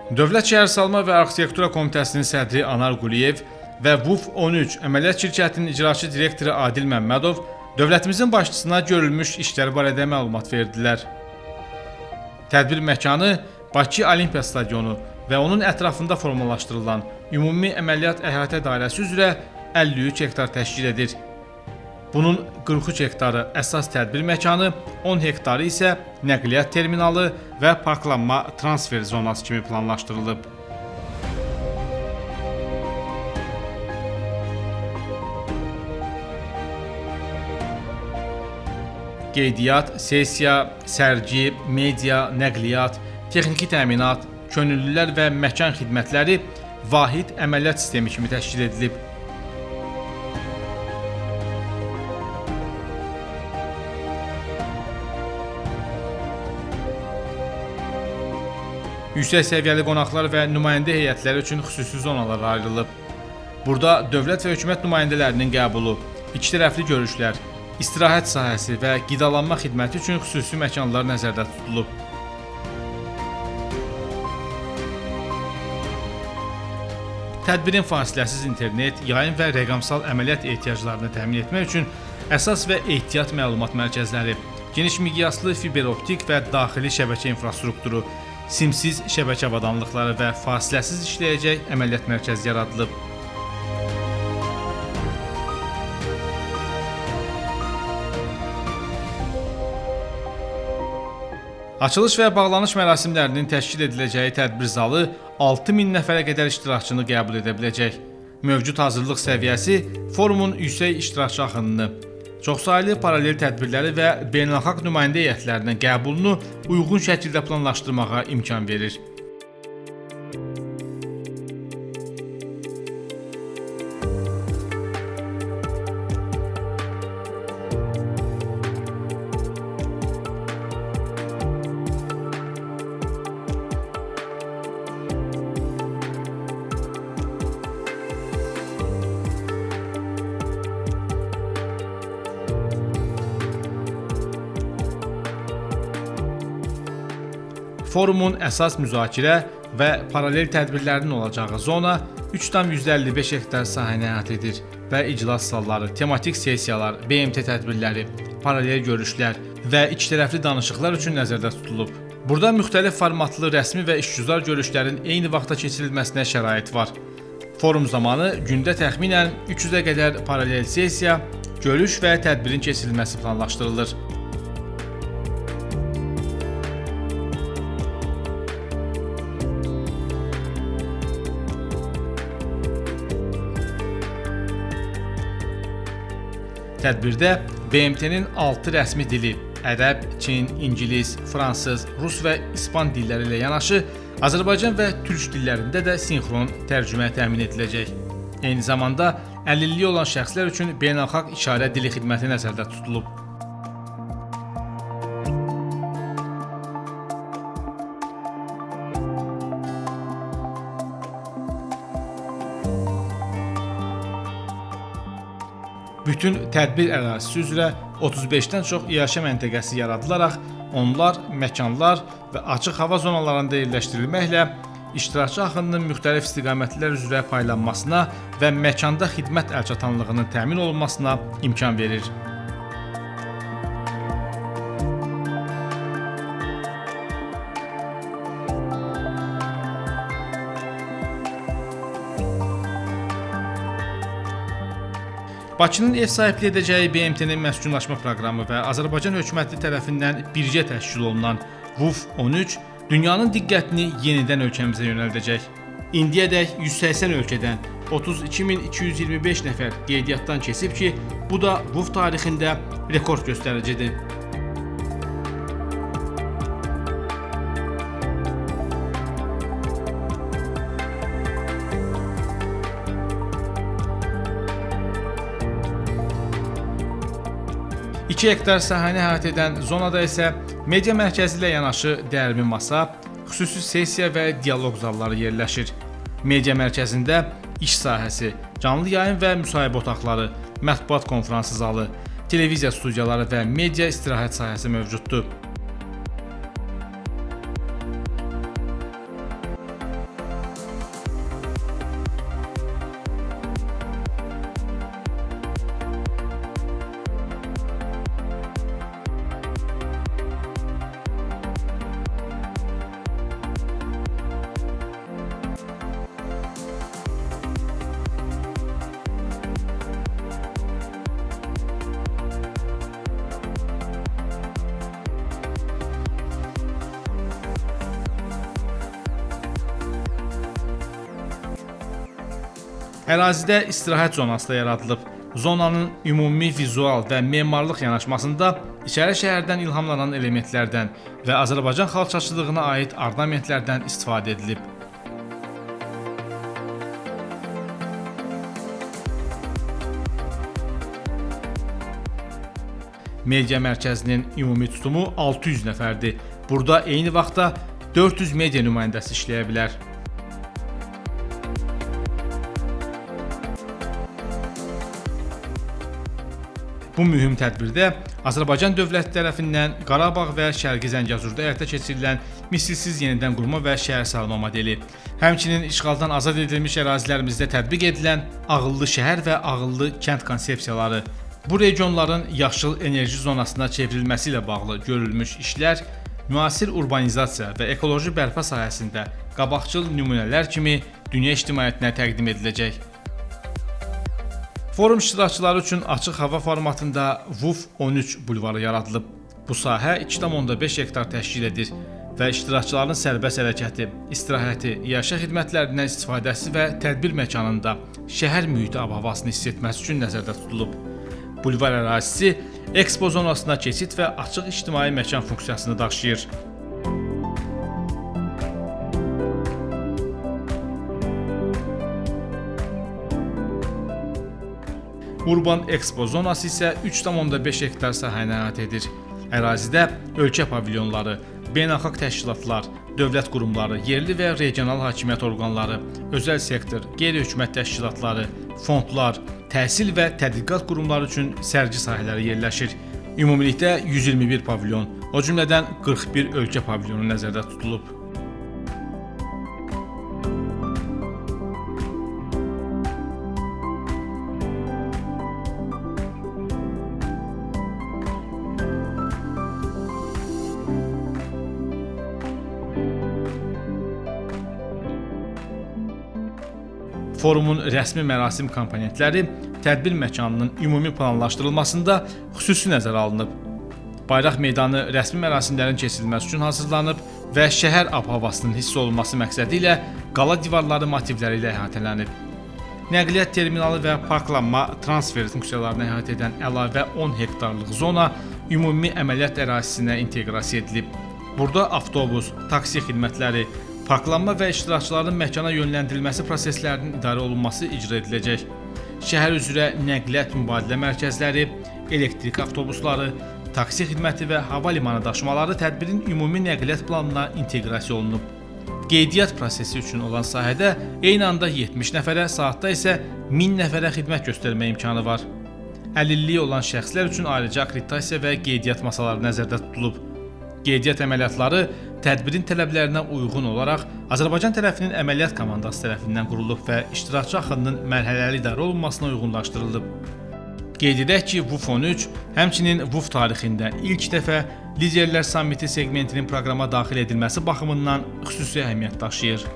Dövlət Şəhərsalma və Arxitektura Komitəsinin sədri Anar Quliyev və VUF-13 əməliyyat şirkətinin icraçı direktoru Adil Məmmədov dövlətimizin başçısına görülmüş işlər barədə məlumat verdilər. Tədbir məkanı Bakı Olimpiya Stadionu və onun ətrafında formalaşdırılan ümumi əməliyyat əhatə dairəsi üzrə 53 hektar təşkil edir. Bunun 43 hektarı əsas tədbir məkanı, 10 hektarı isə nəqliyyat terminalı və parklanma transfer zonası kimi planlaşdırılıb. Qeydiyyat, sessiya, sərgi, media, nəqliyyat, texniki təminat, könüllülər və məkan xidmətləri vahid əməliyyat sistemi kimi təşkil edilib. Yüksək səviyyəli qonaqlar və nümayəndə heyətləri üçün xüsusi zonalar ayrılıb. Burada dövlət və hökumət nümayəndələrinin qəbulu, ikitərəfli görüşlər, istirahət sahəsi və qidalanma xidməti üçün xüsusi məkanlar nəzərdə tutulub. Tədbirin fasiləsiz internet, yayın və rəqəmsal əməliyyat ehtiyaclarını təmin etmək üçün əsas və ehtiyat məlumat mərkəzləri, geniş miqyaslı fiberoptik və daxili şəbəkə infrastrukturu, simsiz şəbəkə avadanlıqları və fasiləsiz işləyəcək əməliyyat mərkəzi yaradılıb. Açılış və bağlanış mərasimlərinin təşkil ediləcəyi tədbir zalı 6000 nəfərə qədər iştirakçını qəbul edə biləcək. Mövcud hazırlıq səviyyəsi forumun yüksək iştirakçı axınını, çoxsaylı paralel tədbirləri və beynəlxalq nümayəndə heyətlərinin qəbulunu uyğun şəkildə planlaşdırmağa imkan verir. Forumun əsas müzakirə və paralel tədbirlərinin olacağı zona 3,55 hektar sahəni əhatə edir və iclas zalları, tematik sessiyalar, BMT tədbirləri, paralel görüşlər və ikitərəfli danışıqlar üçün nəzərdə tutulub. Burada müxtəlif formatlı rəsmi və işgüzar görüşlərin eyni vaxtda keçirilməsinə şərait var. Forum zamanı gündə təxminən 300-ə qədər paralel sessiya, görüş və tədbirin keçirilməsi planlaşdırılır. Tədbirdə BMT-nin 6 rəsmi dili ərəb, çin, ingilis, fransız, rus və ispan dilləri ilə yanaşı Azərbaycan və türk dillərində də sinxron tərcümə təmin ediləcək. Eyni zamanda əlilliyi olan şəxslər üçün beynəlxalq işarə dili xidməti nəzərdə tutulub. Bütün tədbir ərazisi üzrə 35-dən çox iaşə məntəqəsi yaradılaraq, onlar məkanlar və açıq hava zonalarında yerləşdirilməklə iştirakçı axınının müxtəlif istiqamətlər üzrə paylanmasına və məkanda xidmət əlçatanlığının təmin olunmasına imkan verir. Bakının ev sahibliyi edəcəyi BMT-nin məskunlaşma proqramı və Azərbaycan hökuməti tərəfindən birgə təşkil olunan VUF-13 dünyanın diqqətini yenidən ölkəmizə yönəldəcək. İndiyədək 180 ölkədən 32225 nəfər qeydiyyatdan keçib ki, bu da VUF tarixində rekord göstəricidir. İki hektar sahəni əhatə edən zonada isə media mərkəzi ilə yanaşı dərmi masa, xüsusi sessiya və dialoq zalları yerləşir. Media mərkəzində iş sahəsi, canlı yayın və müsahibə otaqları, mətbuat konfransı zalı, televiziya studiyaları və media istirahət sahəsi mövcuddur. Ərazidə istirahət zonası da yaradılıb. Zonanın ümumi vizual və memarlıq yanaşmasında İçəri şəhərdən ilhamlanan elementlərdən və Azərbaycan xalçaçılığına aid ornamentlərdən istifadə edilib. Media mərkəzinin ümumi tutumu 600 nəfərdir. Burada eyni vaxtda 400 media nümayəndəsi işləyə bilər. Bu mühüm tədbirdə Azərbaycan dövləti tərəfindən Qarabağ və Şərqi Zəngəzurda həyata keçirilən misilsiz yenidən qurma və şəhərsalma modeli, həmçinin işğaldan azad edilmiş ərazilərimizdə tətbiq edilən ağıllı şəhər və ağıllı kənd konsepsiyaları, bu regionların yaşıl enerji zonasına çevrilməsi ilə bağlı görülmüş işlər müasir urbanizasiya və ekoloji bərpa sahəsində qabaqcıl nümunələr kimi dünya ictimaiyyətinə təqdim ediləcək. Forum iştirakçıları üçün açıq hava formatında VUF 13 bulvarı yaradılıb. Bu sahə 2,5 hektar təşkil edir və iştirakçıların sərbəst hərəkəti, istirahəti, yaşa xidmətlərindən istifadəsi və tədbir məkanında şəhər mühiti ab-havasını hiss etməsi üçün nəzərdə tutulub. Bulvar ərazisi Ekspo zonasına keçid və açıq ictimai məkan funksiyasını daşıyır. Urban Ekspo zonası isə 3,5 hektar sahəni əhatə edir. Ərazidə ölkə pavilyonları, beynəlxalq təşkilatlar, dövlət qurumları, yerli və regional hakimiyyət orqanları, özəl sektor, qeyri-hökumət təşkilatları, fondlar, təhsil və tədqiqat qurumları üçün sərgi sahələri yerləşir. Ümumilikdə 121 pavilyon, o cümlədən 41 ölkə pavilyonu nəzərdə tutulub. Forumun rəsmi mərasim komponentləri tədbir məkanının ümumi planlaşdırılmasında xüsusi nəzərə alınıb. Bayraq meydanı rəsmi mərasimlərin keçirilməsi üçün hazırlanıb və şəhər ab-havasının hiss olunması məqsədi ilə qala divarları motivləri ilə əhatələnib. Nəqliyyat terminalı və parklanma transfer funksiyalarını əhatə edən əlavə 10 hektarlıq zona ümumi əməliyyat ərazisinə inteqrasiya edilib. Burada avtobus, taksi xidmətləri, parklanma və iştirakçıların məkana yönləndirilməsi proseslərinin idarə olunması icra ediləcək. Şəhər üzrə nəqliyyat mübadilə mərkəzləri, elektrik avtobusları, taksi xidməti və hava limanı daşımaları tədbirin ümumi nəqliyyat planına inteqrasiya olunub. Qeydiyyat prosesi üçün olan sahədə eyni anda 70 nəfərə, saatda isə 1000 nəfərə xidmət göstərmə imkanı var. Əlilliyi olan şəxslər üçün ayrıca akkreditasiya və qeydiyyat masaları nəzərdə tutulub. Qeydiyyat əməliyyatları tədbirin tələblərinə uyğun olaraq Azərbaycan tərəfinin əməliyyat komandası tərəfindən qurulub və iştirakçı axınının mərhələli idarə olunmasına uyğunlaşdırılıb. Qeyd edək ki, VUF 13 həmçinin VUF tarixində ilk dəfə Liderlər Sammiti segmentinin proqrama daxil edilməsi baxımından xüsusi əhəmiyyət daşıyır.